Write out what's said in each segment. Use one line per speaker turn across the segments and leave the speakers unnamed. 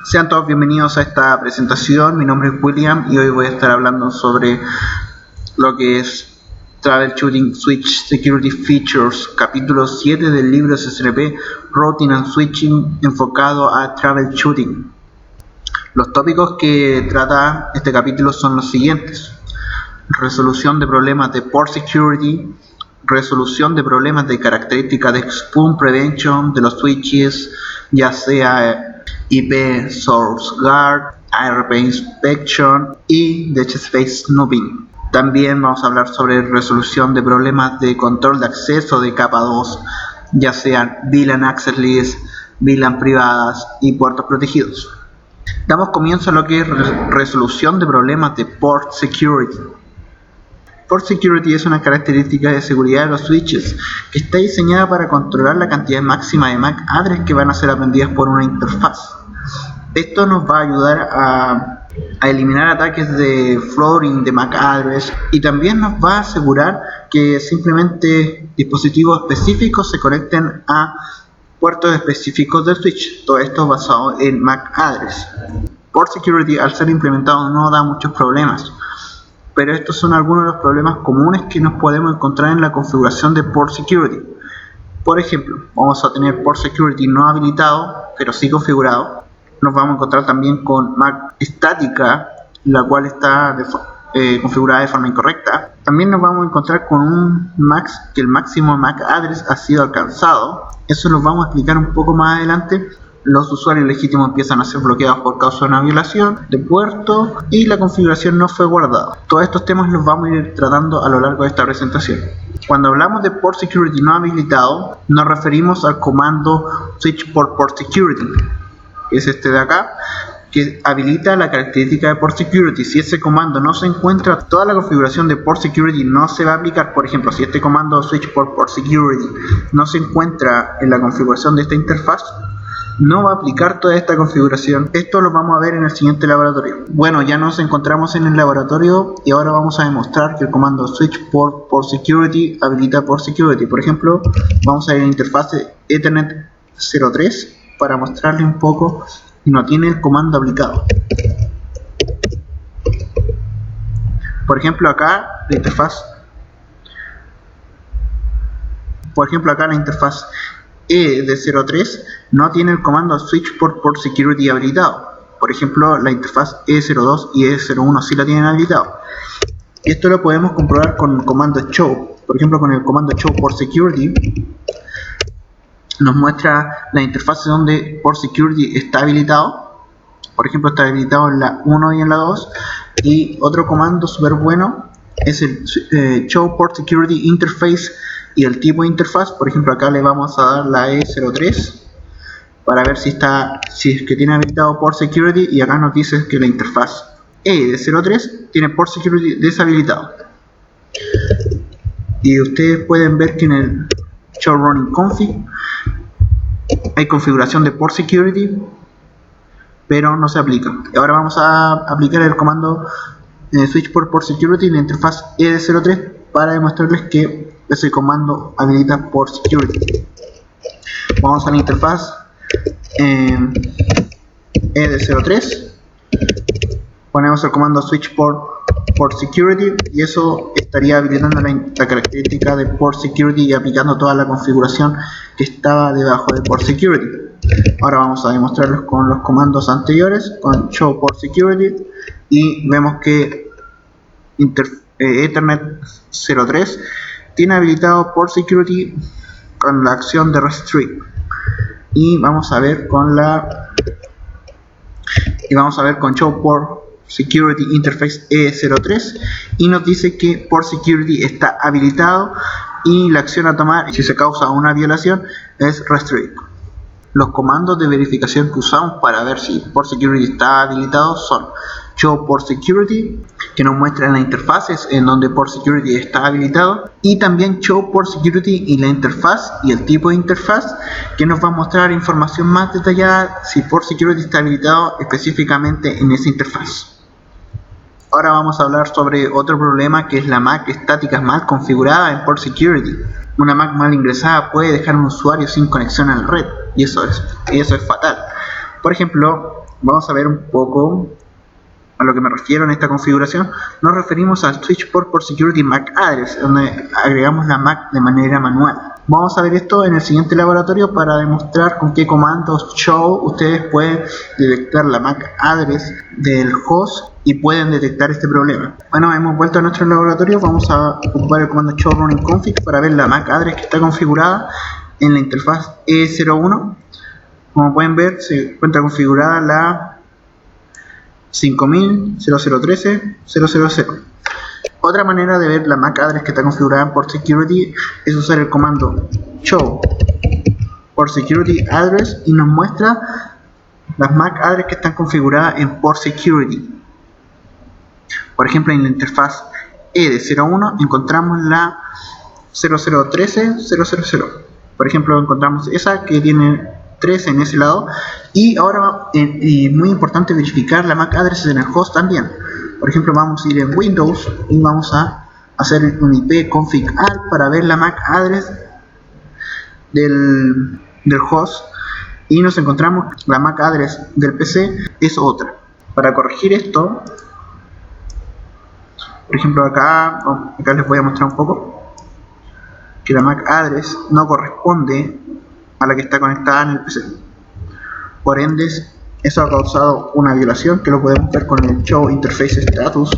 Sean todos bienvenidos a esta presentación. Mi nombre es William y hoy voy a estar hablando sobre lo que es Troubleshooting Switch Security Features, capítulo 7 del libro SSNP Routing and Switching, enfocado a Troubleshooting. Los tópicos que trata este capítulo son los siguientes: resolución de problemas de port security, resolución de problemas de características de spoon prevention de los switches, ya sea IP Source Guard, ARP Inspection y de Space Snooping. También vamos a hablar sobre resolución de problemas de control de acceso de capa 2, ya sean VLAN Access List, VLAN privadas y puertos protegidos. Damos comienzo a lo que es resolución de problemas de Port Security. Port Security es una característica de seguridad de los switches que está diseñada para controlar la cantidad máxima de MAC address que van a ser aprendidas por una interfaz. Esto nos va a ayudar a eliminar ataques de flooding de MAC address y también nos va a asegurar que simplemente dispositivos específicos se conecten a puertos específicos del switch. Todo esto basado en MAC address. Port Security, al ser implementado, no da muchos problemas, pero estos son algunos de los problemas comunes que nos podemos encontrar en la configuración de Port Security. Por ejemplo, vamos a tener Port Security no habilitado, pero sí configurado. Nos vamos a encontrar también con MAC estática, la cual está configurada de forma incorrecta. También nos vamos a encontrar con un MAC que el máximo MAC address ha sido alcanzado. Eso lo vamos a explicar un poco más adelante. Los usuarios legítimos empiezan a ser bloqueados por causa de una violación de puerto y la configuración no fue guardada. Todos estos temas los vamos a ir tratando a lo largo de esta presentación. Cuando hablamos de Port Security no habilitado, nos referimos al comando Switch Port Security, que es este de acá, que habilita la característica de Port Security. Si ese comando no se encuentra, toda la configuración de Port Security no se va a aplicar. Por ejemplo, si este comando Switch Port Security no se encuentra en la configuración de esta interfaz, no va a aplicar toda esta configuración. Esto lo vamos a ver en el siguiente laboratorio. Bueno, ya nos encontramos en el laboratorio y ahora vamos a demostrar que el comando Switch Port Security habilita Port Security. Por ejemplo, vamos a ir a la interfaz Ethernet 03 para mostrarle un poco. No tiene el comando aplicado. Por ejemplo, acá la interfaz E de 03 no tiene el comando Switch Port Security habilitado. Por ejemplo, la interfaz E02 y E01 sí la tienen habilitado. Esto lo podemos comprobar con el comando show. Por ejemplo, con el comando show Port Security nos muestra la interfaz donde Port Security está habilitado. Por ejemplo, está habilitado en la 1 y en la 2. Y otro comando súper bueno es el show Port Security Interface y el tipo de interfaz. Por ejemplo, acá le vamos a dar la E03 para ver si es que tiene habilitado Port Security, y acá nos dice que la interfaz E de 03 tiene Port Security deshabilitado. Y ustedes pueden ver que en el show running config hay configuración de Port Security, pero no se aplica. Ahora vamos a aplicar el comando Switch Port Security en la interfaz E de 03 para demostrarles que ese comando habilita Port Security. Vamos a la interfaz E de 03, ponemos el comando Switch Port Security y eso estaría habilitando la característica de Port Security y aplicando toda la configuración que estaba debajo de Port Security. Ahora vamos a demostrarlos con los comandos anteriores, con Show Port Security, y vemos que Ethernet 03 tiene habilitado Port Security con la acción de Restrict. Y vamos a ver con Show Port Security Interface E03 y nos dice que Port Security está habilitado y la acción a tomar si se causa una violación es Restrict. Los comandos de verificación que usamos para ver si Port Security está habilitado son Show Port Security, que nos muestra en las interfaces en donde Port Security está habilitado, y también Show Port Security y la interfaz y el tipo de interfaz, que nos va a mostrar información más detallada si Port Security está habilitado específicamente en esa interfaz. Ahora vamos a hablar sobre otro problema, que es la MAC estática mal configurada en Port Security. Una MAC mal ingresada puede dejar a un usuario sin conexión a la red, y eso es fatal. Por ejemplo, vamos a ver un poco a lo que me refiero en esta configuración. Nos referimos al Switch Port por Security MAC Address, donde agregamos la MAC de manera manual. Vamos a ver esto en el siguiente laboratorio para demostrar con qué comandos show ustedes pueden detectar la MAC address del host y pueden detectar este problema. Bueno, hemos vuelto a nuestro laboratorio. Vamos a ocupar el comando show running config para ver la MAC address que está configurada en la interfaz E01. Como pueden ver, se encuentra configurada la 5000.0.0.13.0.0.0. Otra manera de ver la MAC address que está configurada en Port Security es usar el comando show Port Security Address y nos muestra las MAC address que están configuradas en Port Security. Por ejemplo, en la interfaz E de 01 encontramos la 0013.0.0.0. Por ejemplo, encontramos esa que tiene 13 en ese lado. Y ahora es muy importante verificar la MAC address en el host también. Por ejemplo, vamos a ir en Windows y vamos a hacer un IP config alt para ver la MAC address del host y nos encontramos la MAC address del PC es otra. Para corregir esto, por ejemplo acá les voy a mostrar un poco que la MAC address no corresponde a la que está conectada en el PC. Por ende, eso ha causado una violación que lo podemos ver con el show interface status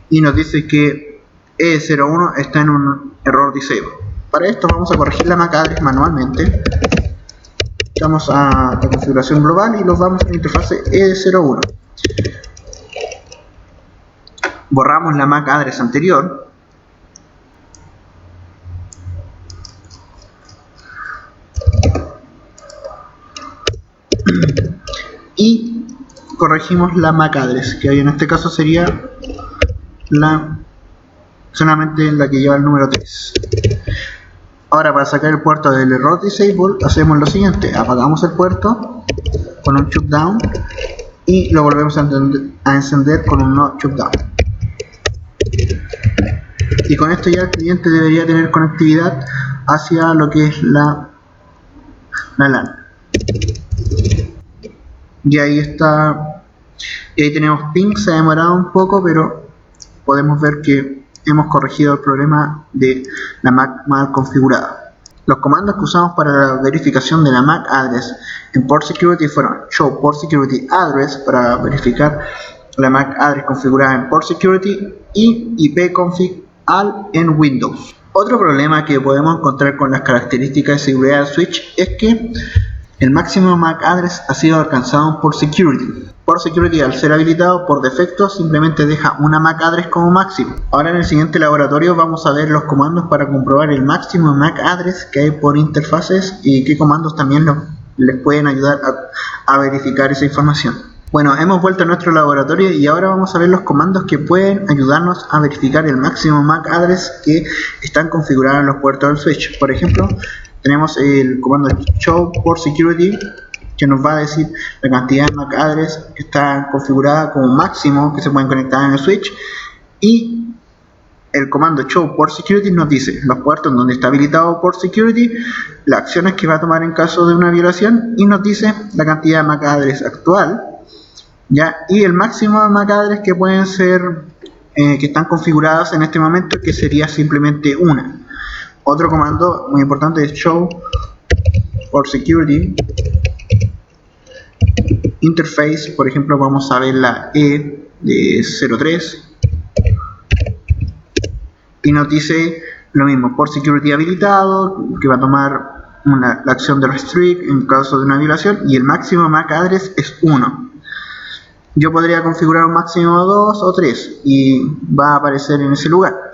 y nos dice que E01 está en un error disable. Para esto vamos a corregir la MAC address manualmente. Vamos a la configuración global y los vamos a la interfase E01. Borramos la MAC address anterior y corregimos la MAC address, que en este caso sería solamente la que lleva el número 3. Ahora, para sacar el puerto del error disable hacemos lo siguiente: apagamos el puerto con un shutdown y lo volvemos a encender con un no shutdown. Y con esto ya el cliente debería tener conectividad hacia lo que es la LAN. Y ahí está, y ahí tenemos ping. Se ha demorado un poco, pero podemos ver que hemos corregido el problema de la MAC mal configurada. Los comandos que usamos para la verificación de la MAC address en Port Security fueron show Port Security Address para verificar la MAC address configurada en Port Security y ipconfig alt en Windows. Otro problema que podemos encontrar con las características de seguridad del switch es que el máximo MAC address ha sido alcanzado por Security. Port Security, al ser habilitado por defecto, simplemente deja una MAC address como máximo. Ahora en el siguiente laboratorio vamos a ver los comandos para comprobar el máximo MAC address que hay por interfaces y qué comandos también les pueden ayudar a verificar esa información. Bueno, hemos vuelto a nuestro laboratorio y ahora vamos a ver los comandos que pueden ayudarnos a verificar el máximo MAC address que están configurados en los puertos del switch. Por ejemplo, tenemos el comando show Port Security, que nos va a decir la cantidad de MAC address que está configurada como máximo que se pueden conectar en el switch, y el comando show Port Security nos dice los puertos donde está habilitado Port Security, las acciones que va a tomar en caso de una violación, y nos dice la cantidad de MAC address actual, ¿ya? Y el máximo de MAC address que pueden ser que están configuradas en este momento, que sería simplemente una. Otro comando muy importante es show Port Security Interface. Por ejemplo, vamos a ver la E de 03 y nos dice lo mismo: Port Security habilitado, que va a tomar la acción de restrict en caso de una violación, y el máximo MAC address es 1. Yo podría configurar un máximo de 2 o 3 y va a aparecer en ese lugar.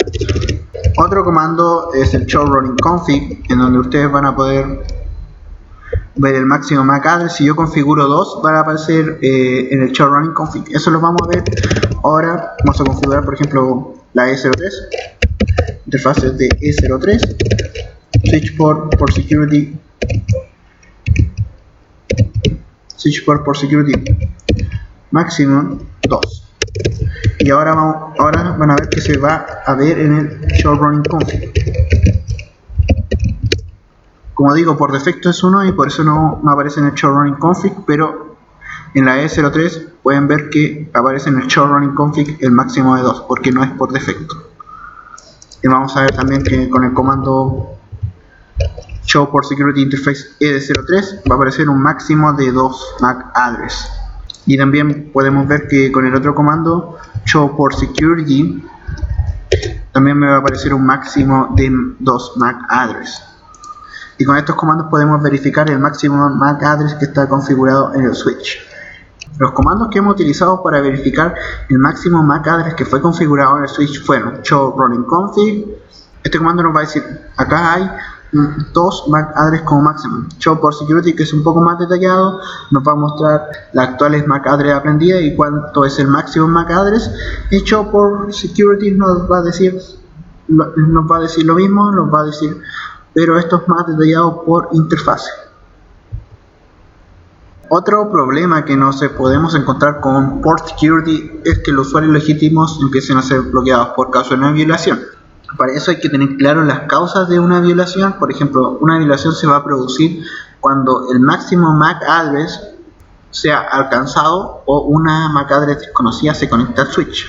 Otro comando es el show running config, en donde ustedes van a poder ver el máximo MAC address. Si yo configuro 2, van a aparecer en el show running config. Eso lo vamos a ver ahora. Vamos a configurar, por ejemplo, la E03, interfaces de E03, switch port por security, switch port por security máximo 2. Y ahora van a ver que se va a ver en el show running config. Como digo, por defecto es 1 y por eso no aparece en el show running config, pero en la E03 pueden ver que aparece en el show running config el máximo de 2, porque no es por defecto. Y vamos a ver también que con el comando show por security interface ED03 va a aparecer un máximo de 2 MAC address. Y también podemos ver que con el otro comando show por security también me va a aparecer un máximo de 2 MAC address. Y con estos comandos podemos verificar el máximo MAC address que está configurado en el switch. Los comandos que hemos utilizado para verificar el máximo MAC address que fue configurado en el switch fueron show running config. Este comando nos va a decir, acá hay 2 MAC address como máximo. Show por security, que es un poco más detallado, nos va a mostrar las actuales MAC address aprendidas y cuánto es el máximo MAC address. Y show por security nos va a decir lo mismo, nos va a decir, pero esto es más detallado por interfase. Otro problema que nos podemos encontrar con port security es que los usuarios legítimos empiecen a ser bloqueados por causa de una violación. Para eso hay que tener claro las causas de una violación. Por ejemplo, una violación se va a producir cuando el máximo MAC address sea alcanzado o una MAC address desconocida se conecta al switch.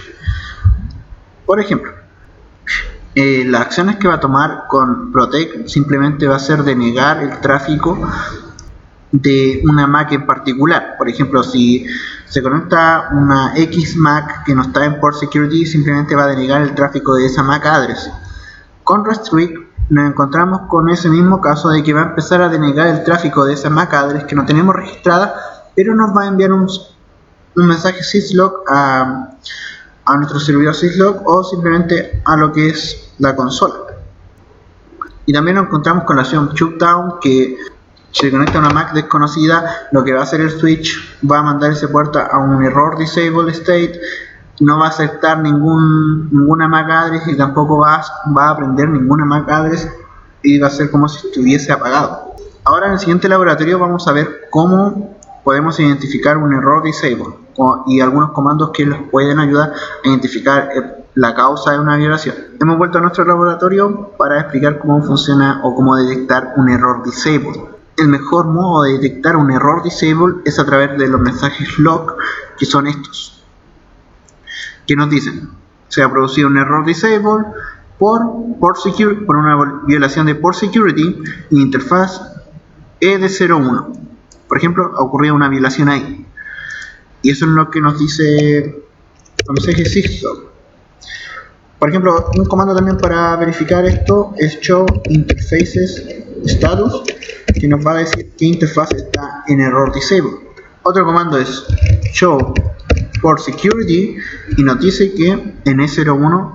Por ejemplo, las acciones que va a tomar con Protect simplemente va a ser denegar el tráfico de una MAC en particular. Por ejemplo, si se conecta una X MAC que no está en port security, simplemente va a denegar el tráfico de esa MAC address. Con Restrict nos encontramos con ese mismo caso de que va a empezar a denegar el tráfico de esa MAC address que no tenemos registrada, pero nos va a enviar un mensaje syslog a nuestro servidor syslog o simplemente a lo que es la consola. Y también nos encontramos con la acción shutdown, que si se conecta a una MAC desconocida, lo que va a hacer el switch va a mandar ese puerto a un error disable state, no va a aceptar ninguna MAC address y tampoco va a aprender ninguna MAC address y va a ser como si estuviese apagado. Ahora en el siguiente laboratorio vamos a ver cómo podemos identificar un error disable y algunos comandos que nos pueden ayudar a identificar la causa de una violación. Hemos vuelto a nuestro laboratorio para explicar cómo funciona o cómo detectar un error disable. El mejor modo de detectar un error disable es a través de los mensajes log, que son estos, que nos dicen: se ha producido un error disable por una violación de port security en interfaz ED01. Por ejemplo, ha ocurrido una violación ahí. Y eso es lo que nos dice el mensaje syslog. Por ejemplo, un comando también para verificar esto es show interfaces status, que nos va a decir qué interfaz está en error disable. Otro comando es show port security y nos dice que en E01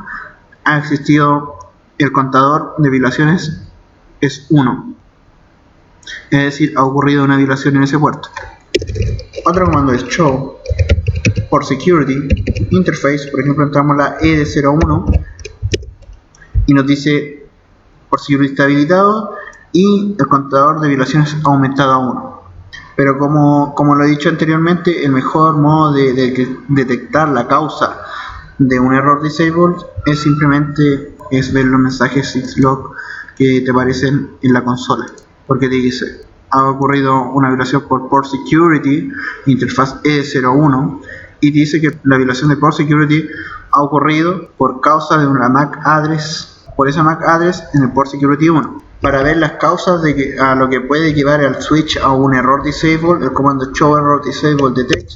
ha existido el contador de violaciones es 1, es decir, ha ocurrido una violación en ese puerto. Otro comando es show port security interface. Por ejemplo, entramos a la ED01 y nos dice port security está habilitado y el contador de violaciones ha aumentado a 1. Pero como lo he dicho anteriormente, el mejor modo de detectar la causa de un error disable es simplemente ver los mensajes syslog que te aparecen en la consola, porque te dice: ha ocurrido una violación por port security interfaz E01 y dice que la violación de port security ha ocurrido por causa de una MAC address, por esa MAC address en el port security 1. Para ver las causas a lo que puede llevar al switch a un error disable, el comando show error disable detect,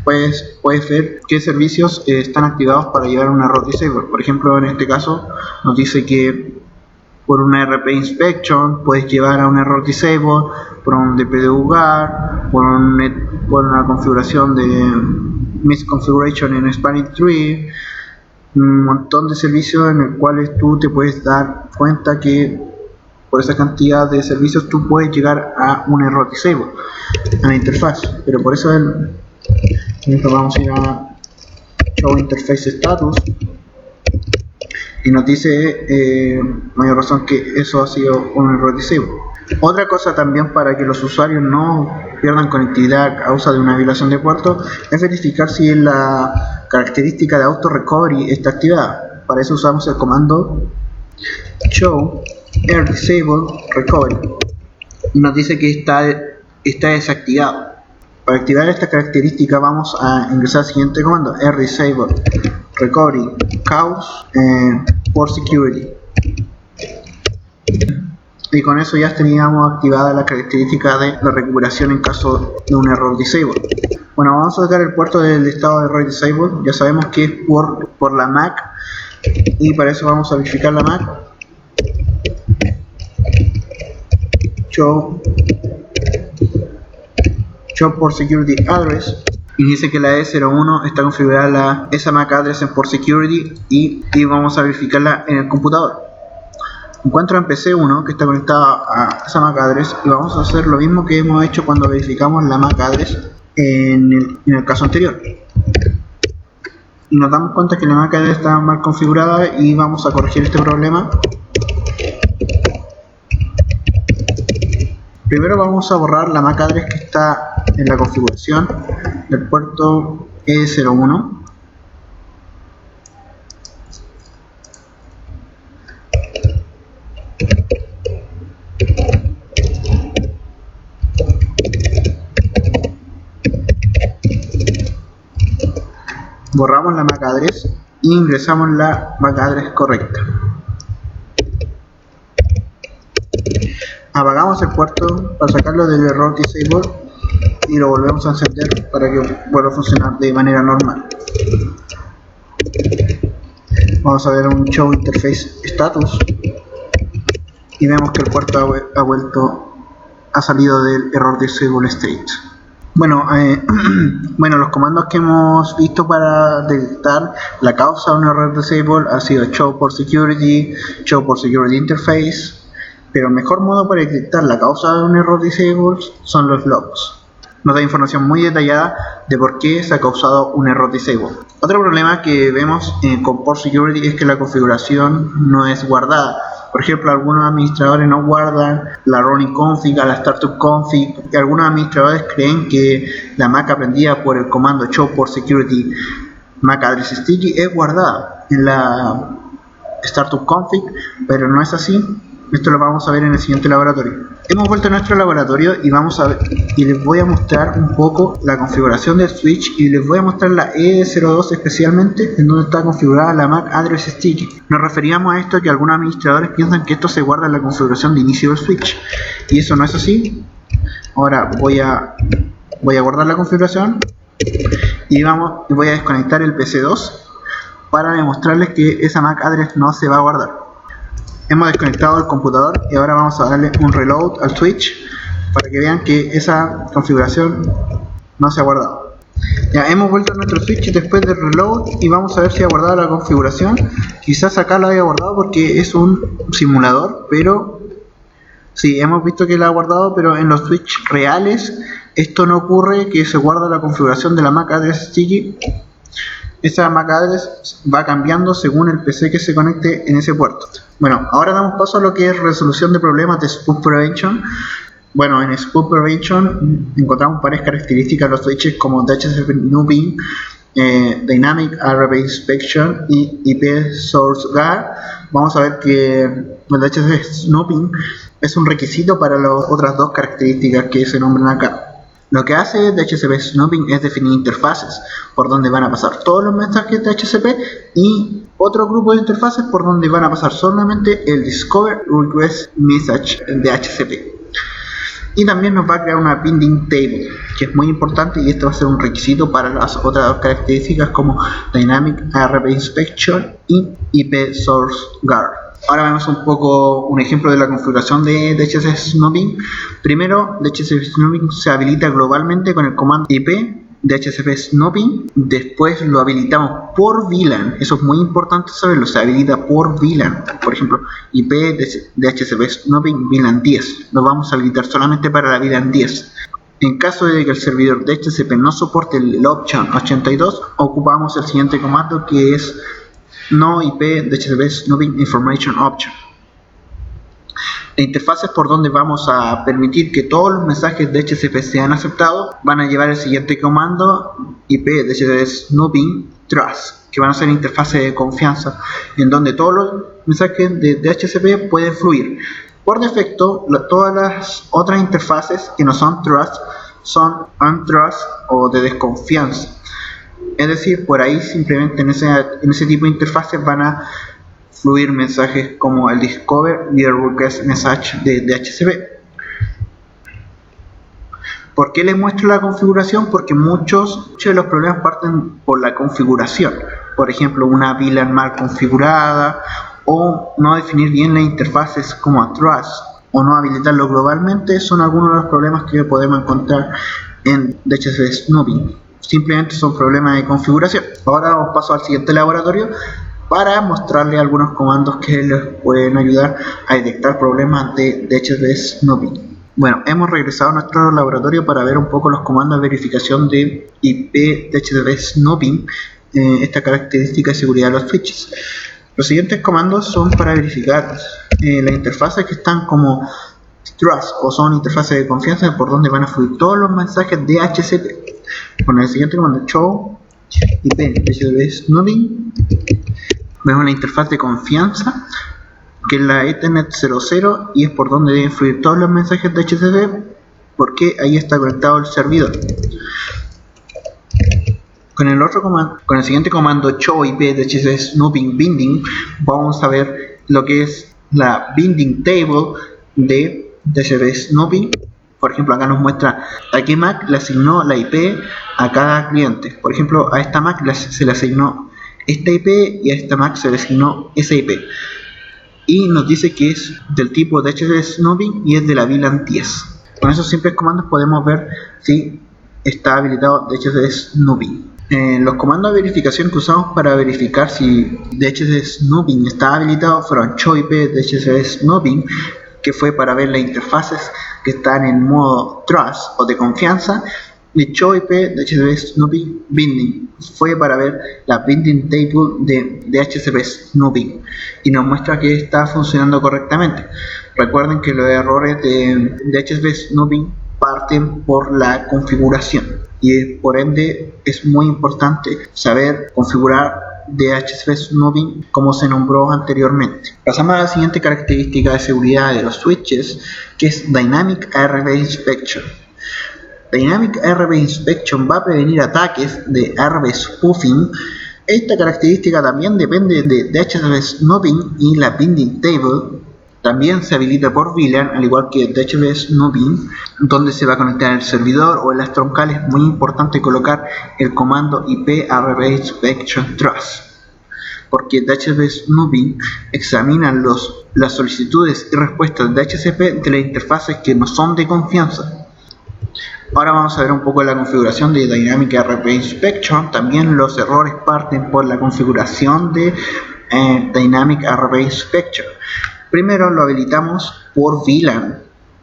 pues puedes ver qué servicios están activados para llevar a un error disable. Por ejemplo, en este caso nos dice que por una RP inspection puedes llevar a un error disable, por un dpdUGAR, por una configuración de misconfiguration en spanning tree, un montón de servicios en los cuales tú te puedes dar cuenta que por esa cantidad de servicios tú puedes llegar a un error disable a la interfaz. Pero por eso vamos a ir a show interface status y nos dice mayor razón que eso ha sido un error disable. Otra cosa también para que los usuarios no pierdan conectividad a causa de una violación de puerto es verificar si la característica de auto recovery está activada. Para eso usamos el comando show air disable recovery. y nos dice que está desactivado. Para activar esta característica vamos a ingresar el siguiente comando: rdisable recovery cause port security, y con eso ya teníamos activada la característica de la recuperación en caso de un error disable. Bueno, vamos a sacar el puerto del estado de error disable. Ya sabemos que es por la MAC, y para eso vamos a verificar la MAC. Show port security address, y dice que la E01 está configurada esa MAC address en port security, y vamos a verificarla en el computador. Encuentro en PC1 que está conectada a esa MAC address, y vamos a hacer lo mismo que hemos hecho cuando verificamos la MAC address en el caso anterior. Y nos damos cuenta que la MAC address está mal configurada, y vamos a corregir este problema. Primero vamos a borrar la MAC address que está en la configuración del puerto E01. Borramos la MAC address e ingresamos la MAC address correcta. Apagamos el puerto para sacarlo del error disable y lo volvemos a encender para que vuelva a funcionar de manera normal. Vamos a ver un show interface status y vemos que el puerto ha salido del error disable state. Bueno, los comandos que hemos visto para detectar la causa de un error disable ha sido show port security, show port security interface, pero el mejor modo para detectar la causa de un error disable son los logs. Nos da información muy detallada de por qué se ha causado un error disable. Otro problema que vemos con port security es que la configuración no es guardada. Por ejemplo, algunos administradores no guardan la running config, la startup config, y algunos administradores creen que la MAC aprendida por el comando show port security MAC address sticky es guardada en la startup config, pero no es así. Esto lo vamos a ver en el siguiente laboratorio. Hemos vuelto a nuestro laboratorio y vamos a ver, y les voy a mostrar un poco la configuración del switch, y les voy a mostrar la E02 especialmente, en donde está configurada la MAC address sticky. Nos referíamos a esto que algunos administradores piensan que esto se guarda en la configuración de inicio del switch, y eso no es así. Ahora voy a guardar la configuración y voy a desconectar el PC2 para demostrarles que esa MAC address no se va a guardar. Hemos desconectado el computador y ahora vamos a darle un reload al switch para que vean que esa configuración no se ha guardado. Ya hemos vuelto a nuestro switch después del reload y vamos a ver si ha guardado la configuración. Quizás acá lo haya guardado porque es un simulador, pero sí, hemos visto que la ha guardado, pero en los switch reales esto no ocurre, que se guarda la configuración de la MAC address sticky. Esa MAC address va cambiando según el PC que se conecte en ese puerto. Bueno, ahora damos paso a lo que es resolución de problemas de spoof prevention. Bueno, en spoof prevention encontramos varias características de los switches como DHCP snooping, dynamic RP inspection y IP source guard. Vamos a ver que el DHCP snooping es un requisito para las otras dos características que se nombran acá. Lo que hace DHCP snooping es definir interfaces por donde van a pasar todos los mensajes de DHCP y otro grupo de interfaces por donde van a pasar solamente el Discover Request Message de DHCP. Y también nos va a crear una binding table, que es muy importante, y esto va a ser un requisito para las otras dos características como Dynamic RP Inspection y IP Source Guard. Ahora vemos un poco un ejemplo de la configuración de DHCP snooping. Primero, DHCP snooping se habilita globalmente con el comando IP DHCP snooping. Después lo habilitamos por VLAN. Eso es muy importante saberlo. Se habilita por VLAN. Por ejemplo, IP DHCP snooping VLAN 10. Lo vamos a habilitar solamente para la VLAN 10. En caso de que el servidor DHCP no soporte el option 82, ocupamos el siguiente comando, que es no IP DHCP snooping information option. La interfaces por donde vamos a permitir que todos los mensajes de DHCP sean aceptados van a llevar el siguiente comando, IP DHCP snooping trust, que van a ser interfaces de confianza en donde todos los mensajes de DHCP pueden fluir. Por defecto, todas las otras interfaces que no son trust son untrust o de desconfianza. Es decir, por ahí simplemente en ese tipo de interfaces van a fluir mensajes como el discover y el request message de DHCP. ¿Por qué les muestro la configuración? Porque muchos de los problemas parten por la configuración. Por ejemplo, una VLAN mal configurada, o no definir bien las interfaces como trust, o no habilitarlo globalmente, son algunos de los problemas que podemos encontrar en DHCP snooping. Simplemente son problemas de configuración. Ahora os paso al siguiente laboratorio para mostrarles algunos comandos que les pueden ayudar a detectar problemas de DHCP snooping. Bueno, hemos regresado a nuestro laboratorio para ver un poco los comandos de verificación de IP DHCP snooping, esta característica de seguridad de los switches. Los siguientes comandos son para verificar las interfaces que están como trust o son interfaces de confianza por donde van a fluir todos los mensajes de DHCP. Con el siguiente comando show IP DHCP snooping vemos la interfaz de confianza, que es la Ethernet 00, y es por donde deben fluir todos los mensajes de DHCP porque ahí está conectado el servidor. Con el siguiente comando show IP DHCP snooping binding vamos a ver lo que es la binding table de DHCP snooping. Por ejemplo, acá nos muestra a qué MAC le asignó la IP a cada cliente. Por ejemplo, a esta MAC se le asignó esta IP y a esta MAC se le asignó esa IP. Y nos dice que es del tipo DHCP snooping y es de la VLAN 10. Con esos simples comandos podemos ver si está habilitado DHCP snooping. Los comandos de verificación que usamos para verificar si DHCP snooping está habilitado fueron show IP DHCP snooping, que fue para ver las interfaces que están en modo trust o de confianza, y show IP DHCP snooping binding fue para ver la binding table de DHCP snooping y nos muestra que está funcionando correctamente. Recuerden que los errores de DHCP snooping parten por la configuración y por ende es muy importante saber configurar DHCP snooping como se nombró anteriormente. Pasamos a la siguiente característica de seguridad de los switches, que es Dynamic ARP Inspection. Dynamic ARP Inspection va a prevenir ataques de ARP spoofing. Esta característica también depende de DHCP snooping y la binding table. También se habilita por VLAN, al igual que DHCP snooping, donde se va a conectar el servidor o en las troncales. Muy importante colocar el comando IP ARP Inspection Trust, porque DHCP snooping examina las solicitudes y respuestas de DHCP de las interfaces que no son de confianza. Ahora vamos a ver un poco la configuración de Dynamic ARP Inspection. También los errores parten por la configuración de Dynamic ARP Inspection. Primero lo habilitamos por VLAN,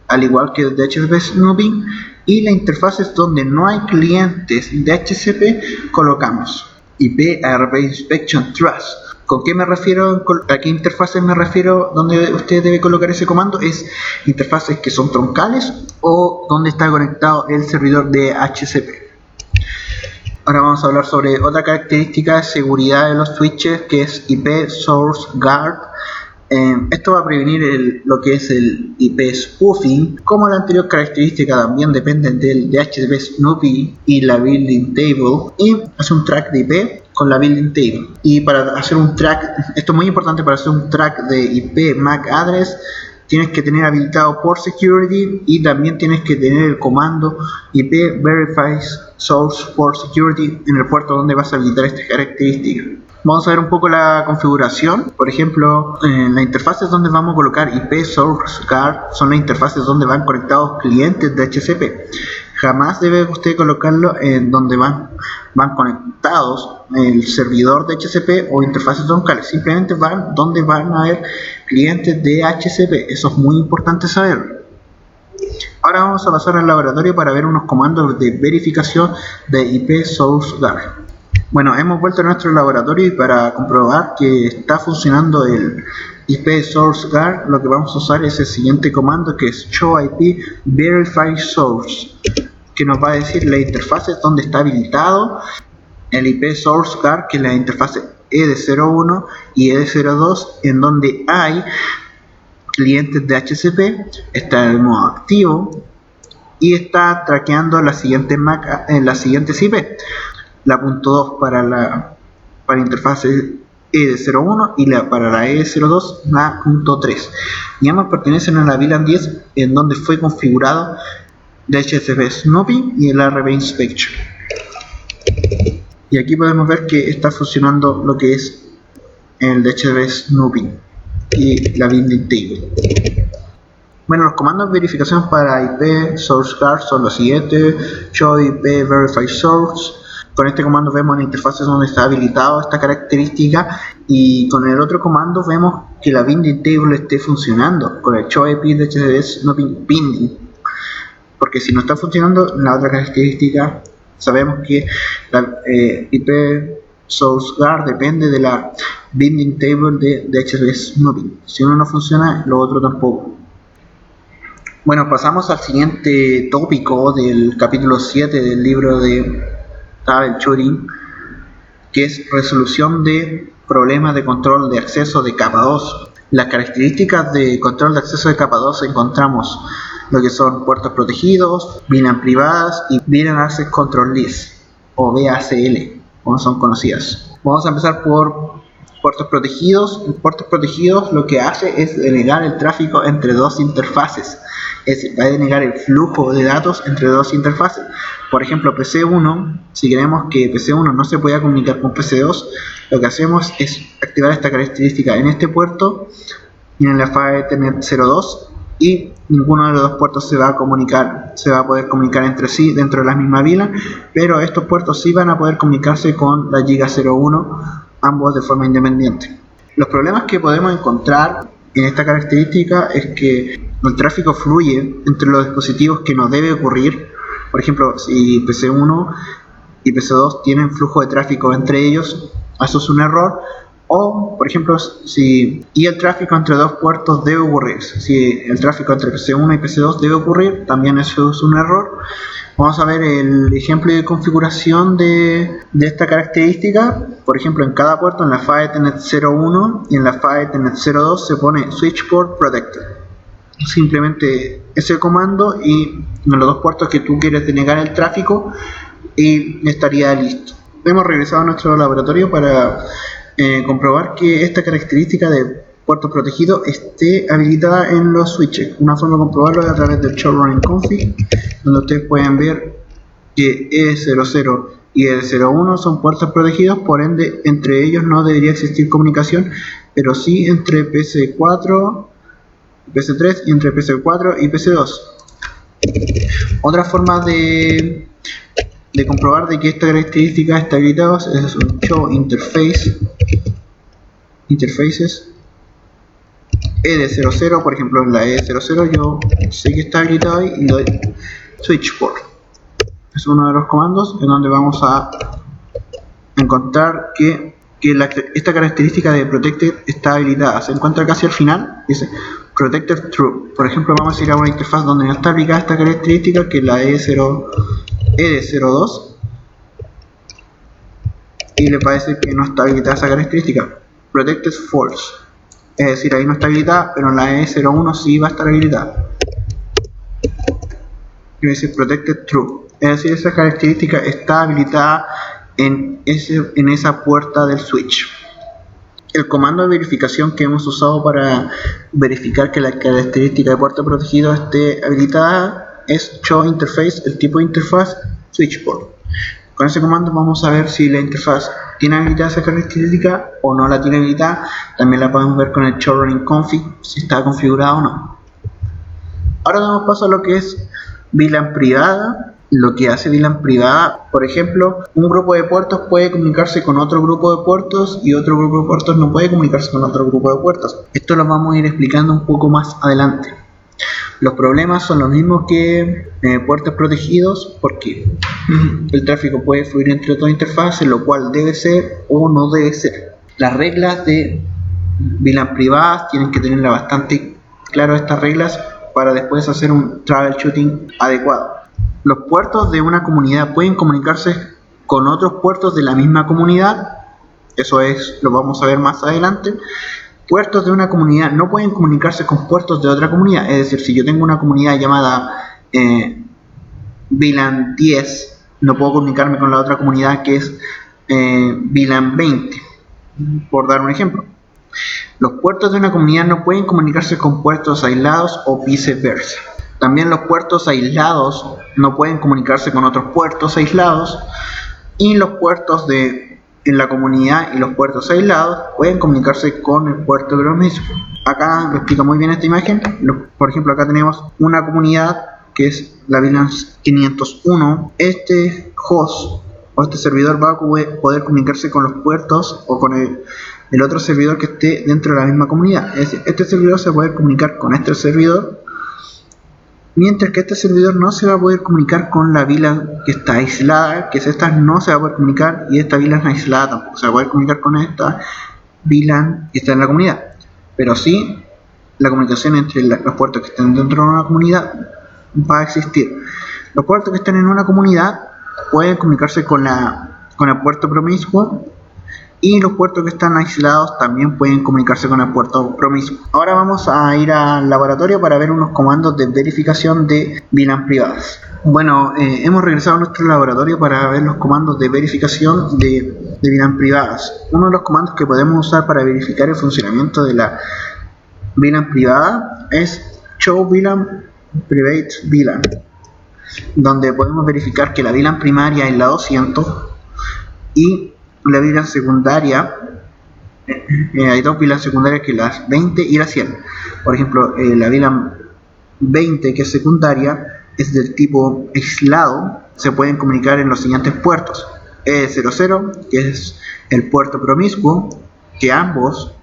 al igual que DHCP snooping, y las interfaces donde no hay clientes DHCP colocamos IP ARP Inspection Trust. ¿Con qué me refiero? ¿A qué interfaces me refiero donde usted debe colocar ese comando? Es interfaces que son troncales o donde está conectado el servidor de DHCP. Ahora vamos a hablar sobre otra característica de seguridad de los switches, que es IP Source Guard. Esto va a prevenir lo que es el IP spoofing. Como la anterior característica, también depende del DHCP snooping y la building table, y hace un track de IP con la building table. Y para hacer un track, esto es muy importante, para hacer un track de IP MAC address tienes que tener habilitado por security y también tienes que tener el comando IP verifies source for security en el puerto donde vas a habilitar esta característica. Vamos a ver un poco la configuración. Por ejemplo, en las interfaces donde vamos a colocar IP Source Guard son las interfaces donde van conectados clientes de DHCP. Jamás debe usted colocarlo en donde van conectados el servidor de DHCP o interfaces troncales. Simplemente van donde van a haber clientes de DHCP. Eso es muy importante saberlo. Ahora vamos a pasar al laboratorio para ver unos comandos de verificación de IP Source Guard. Bueno, hemos vuelto a nuestro laboratorio y para comprobar que está funcionando el IP Source Guard, lo que vamos a usar es el siguiente comando, que es show IP verify source, que nos va a decir las interfaces donde está habilitado el IP Source Guard, que es la interfase ED01 y ED02, en donde hay clientes de DHCP, está en modo activo y está traqueando las siguientes IP. La .2 para interfase ED01 y para la ED02 la .3. Y ambas pertenecen a la VLAN 10, en donde fue configurado DHCP Snoopy y el RP Inspection. Y aquí podemos ver que está funcionando lo que es el DHCP Snoopy y la binding table. Bueno, los comandos de verificación para IP source guard son los siguientes: show IP verify source. Con este comando vemos en la interfaz donde está habilitado esta característica, y con el otro comando vemos que la binding table esté funcionando con el show IP DHCP Snoopy binding, porque si no está funcionando la otra característica, sabemos que la IP source guard depende de la binding table de DHCP Snoopy. Si uno no funciona, lo otro tampoco. Bueno, pasamos al siguiente tópico del capítulo 7 del libro de troubleshooting, que es resolución de problemas de control de acceso de capa 2. Las características de control de acceso de capa 2 encontramos lo que son puertos protegidos, VLAN privadas y VLAN Access Control List, o VACL, como son conocidas. Vamos a empezar por puertos protegidos. En puertos protegidos lo que hace es denegar el tráfico entre dos interfaces. Va a denegar el flujo de datos entre dos interfaces. Por ejemplo, PC1, si queremos que PC1 no se pueda comunicar con PC2, lo que hacemos es activar esta característica en este puerto y en la fase Ethernet 02, y ninguno de los dos puertos se va a poder comunicar entre sí dentro de la misma VLAN, pero estos puertos sí van a poder comunicarse con la Giga 01, ambos de forma independiente. Los problemas que podemos encontrar en esta característica es que el tráfico fluye entre los dispositivos que no debe ocurrir. Por ejemplo, si PC1 y PC2 tienen flujo de tráfico entre ellos, eso es un error. O, por ejemplo, si el tráfico entre dos puertos debe ocurrir. Si el tráfico entre PC1 y PC2 debe ocurrir, también eso es un error. Vamos a ver el ejemplo de configuración de esta característica. Por ejemplo, en cada puerto, en la fase Ethernet 01 y en la fase Ethernet 02 se pone Switch Port Protected. Simplemente ese comando y en los dos puertos que tú quieres denegar el tráfico, y estaría listo. Hemos regresado a nuestro laboratorio para comprobar que esta característica de puerto protegido esté habilitada en los switches. Una forma de comprobarlo es a través del showrunning config, donde ustedes pueden ver que ED00 y ED01 son puertos protegidos, por ende entre ellos no debería existir comunicación, pero sí entre PC4, PC3 y entre PC4 y PC2. Otra forma de comprobar de que esta característica está habilitada es un show interfaces ED00. Por ejemplo, en la ED00 yo sé que está habilitado y le doy switch port. Es uno de los comandos en donde vamos a encontrar que esta característica de protected está habilitada. Se encuentra casi al final, dice protected true. Por ejemplo, vamos a ir a una interfaz donde no está aplicada esta característica, que es la ED02, y le parece que no está habilitada esa característica, protected false. Es decir, ahí no está habilitada, pero en la ED01 sí va a estar habilitada. Y dice protected true. Es decir, esa característica está habilitada en esa puerta del switch. El comando de verificación que hemos usado para verificar que la característica de puerto protegido esté habilitada es show interface, el tipo de interfaz switch port. Con ese comando vamos a ver si la interfaz tiene habilitada esa característica o no la tiene habilitada. También la podemos ver con el showrunning config, si está configurada o no. Ahora damos paso a lo que es VLAN privada. Lo que hace VLAN privada, por ejemplo, un grupo de puertos puede comunicarse con otro grupo de puertos y otro grupo de puertos no puede comunicarse con otro grupo de puertos. Esto lo vamos a ir explicando un poco más adelante. Los problemas son los mismos que puertos protegidos, porque el tráfico puede fluir entre dos interfaces, lo cual debe ser o no debe ser. Las reglas de VLAN privadas tienen que tenerla bastante claro, estas reglas, para después hacer un troubleshooting adecuado. Los puertos de una comunidad pueden comunicarse con otros puertos de la misma comunidad. Eso lo vamos a ver más adelante. puertos de una comunidad no pueden comunicarse con puertos de otra comunidad. Es decir, si yo tengo una comunidad llamada VLAN 10, no puedo comunicarme con la otra comunidad que es VLAN 20, por dar un ejemplo. Los puertos de una comunidad no pueden comunicarse con puertos aislados o viceversa. También los puertos aislados no pueden comunicarse con otros puertos aislados, y los puertos en la comunidad y los puertos aislados pueden comunicarse con el puerto de los mismos. Acá lo explica muy bien esta imagen. Por ejemplo, acá tenemos una comunidad que es la VLAN 501. Este host o este servidor va a poder comunicarse con los puertos o con el otro servidor que esté dentro de la misma comunidad. Es decir, este servidor se va a poder comunicar con este servidor, mientras que este servidor no se va a poder comunicar con la VLAN que está aislada, que es esta, no se va a poder comunicar, y esta VLAN aislada tampoco se va a poder comunicar con esta VLAN que está en la comunidad. Pero sí, la comunicación entre los puertos que estén dentro de una comunidad va a existir. Los puertos que estén en una comunidad pueden comunicarse con el puerto promiscuo, y los puertos que están aislados también pueden comunicarse con el puerto promiscuo. Ahora vamos a ir al laboratorio para ver unos comandos de verificación de VLAN privadas. Bueno, hemos regresado a nuestro laboratorio para ver los comandos de verificación de VLAN privadas. Uno de los comandos que podemos usar para verificar el funcionamiento de la VLAN privada es show VLAN private VLAN, donde podemos verificar que la VLAN primaria es la 200 y la VLAN secundaria, hay dos VLAN secundarias, que las 20 y la 100. Por ejemplo, la VLAN 20, que es secundaria, es del tipo aislado. Se pueden comunicar en los siguientes puertos: E00, que es el puerto promiscuo, que ambos,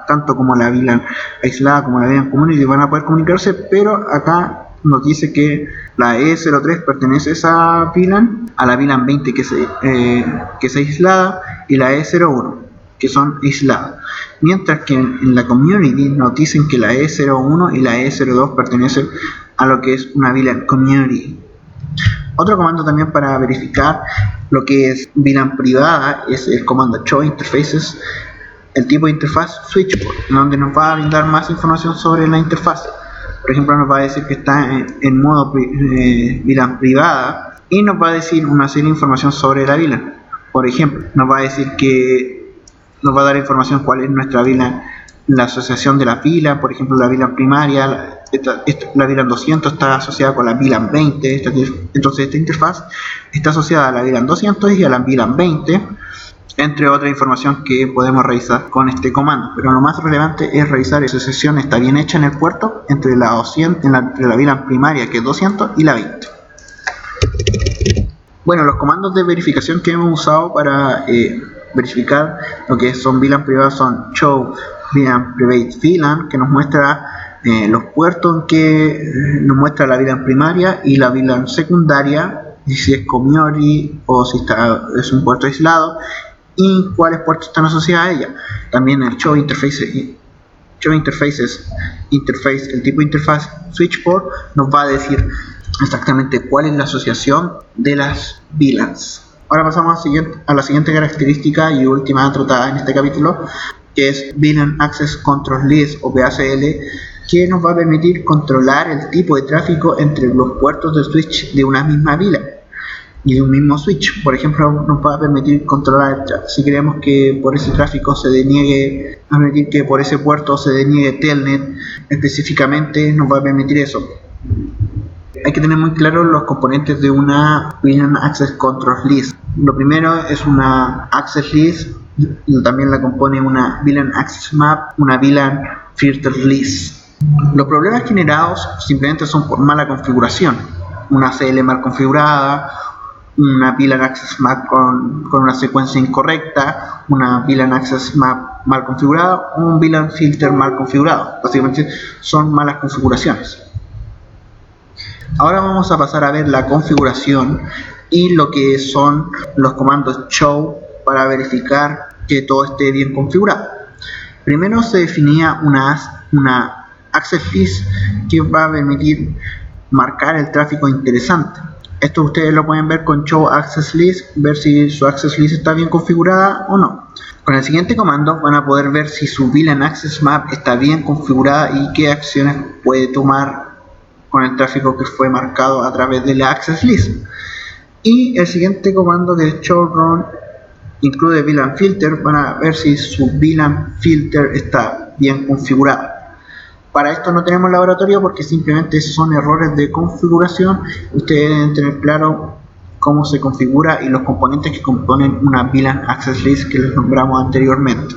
tanto como la VLAN aislada como la VLAN community, van a poder comunicarse, pero acá nos dice que la E03 pertenece a esa VLAN, a la VLAN 20 que es aislada, y la E01 que son aisladas, mientras que en la community nos dicen que la E01 y la E02 pertenecen a lo que es una VLAN community. Otro comando también para verificar lo que es VLAN privada es el comando show interfaces, el tipo de interfaz switchboard, donde nos va a brindar más información sobre la interfaz. Por ejemplo, nos va a decir que está en modo VLAN privada, y nos va a decir una serie de información sobre la VLAN. Por ejemplo, nos va a decir que nos va a dar información cuál es nuestra VLAN, la asociación de la VLAN. Por ejemplo, la VLAN primaria, la VLAN 200 está asociada con la VLAN 20. Entonces esta interfaz está asociada a la VLAN 200 y a la VLAN 20, entre otra información que podemos revisar con este comando. Pero lo más relevante es revisar si la asociación está bien hecha en el puerto entre la 200, entre la VLAN primaria, que es 200, y la 20. Bueno, los comandos de verificación que hemos usado para verificar lo que son VLAN privadas son show VLAN private VLAN, que nos muestra los puertos en que nos muestra la VLAN primaria y la VLAN secundaria, y si es community o si es un puerto aislado, y cuáles puertos están asociados a ella. También el show interfaces, el tipo de interfaz switchboard, nos va a decir exactamente cuál es la asociación de las VLANs. Ahora pasamos a la siguiente característica y última tratada en este capítulo, que es VLAN Access Control List, o VACL, que nos va a permitir controlar el tipo de tráfico entre los puertos de switch de una misma VLAN y de un mismo switch. Por ejemplo, nos va a permitir controlar si queremos que por ese tráfico se deniegue, a permitir que por ese puerto se deniegue Telnet específicamente, nos va a permitir eso. Hay que tener muy claro los componentes de una VLAN Access Control List. Lo primero es una Access List, y también la compone una VLAN Access Map, una VLAN Filter List. Los problemas generados simplemente son por mala configuración: una CL mal configurada, una VLAN Access Map con una secuencia incorrecta, una VLAN Access Map mal configurada, o un VLAN Filter mal configurado. Básicamente son malas configuraciones. Ahora vamos a pasar a ver la configuración y lo que son los comandos show para verificar que todo esté bien configurado. Primero se definía una access list que va a permitir marcar el tráfico interesante. Esto ustedes lo pueden ver con show access list, ver si su access list está bien configurada o no. Con el siguiente comando van a poder ver si su VLAN Access Map está bien configurada y qué acciones puede tomar con el tráfico que fue marcado a través de la Access List. Y el siguiente comando, que es showrun include VLAN Filter, van a ver si su VLAN Filter está bien configurado. Para esto no tenemos laboratorio porque simplemente son errores de configuración. Ustedes deben tener claro cómo se configura y los componentes que componen una VLAN Access List que les nombramos anteriormente.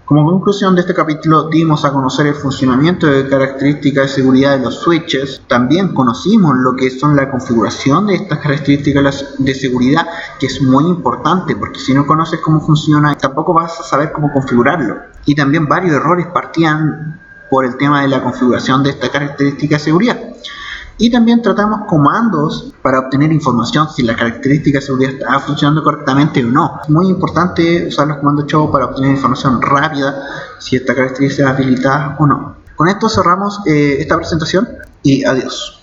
Como conclusión de este capítulo, dimos a conocer el funcionamiento de características de seguridad de los switches. También conocimos lo que son la configuración de estas características de seguridad, que es muy importante porque si no conoces cómo funciona, tampoco vas a saber cómo configurarlo. Y también varios errores partían por el tema de la configuración de esta característica de seguridad. Y también tratamos comandos para obtener información si la característica de seguridad está funcionando correctamente o no. Es muy importante usar los comandos show para obtener información rápida si esta característica es habilitada o no. Con esto cerramos esta presentación y adiós.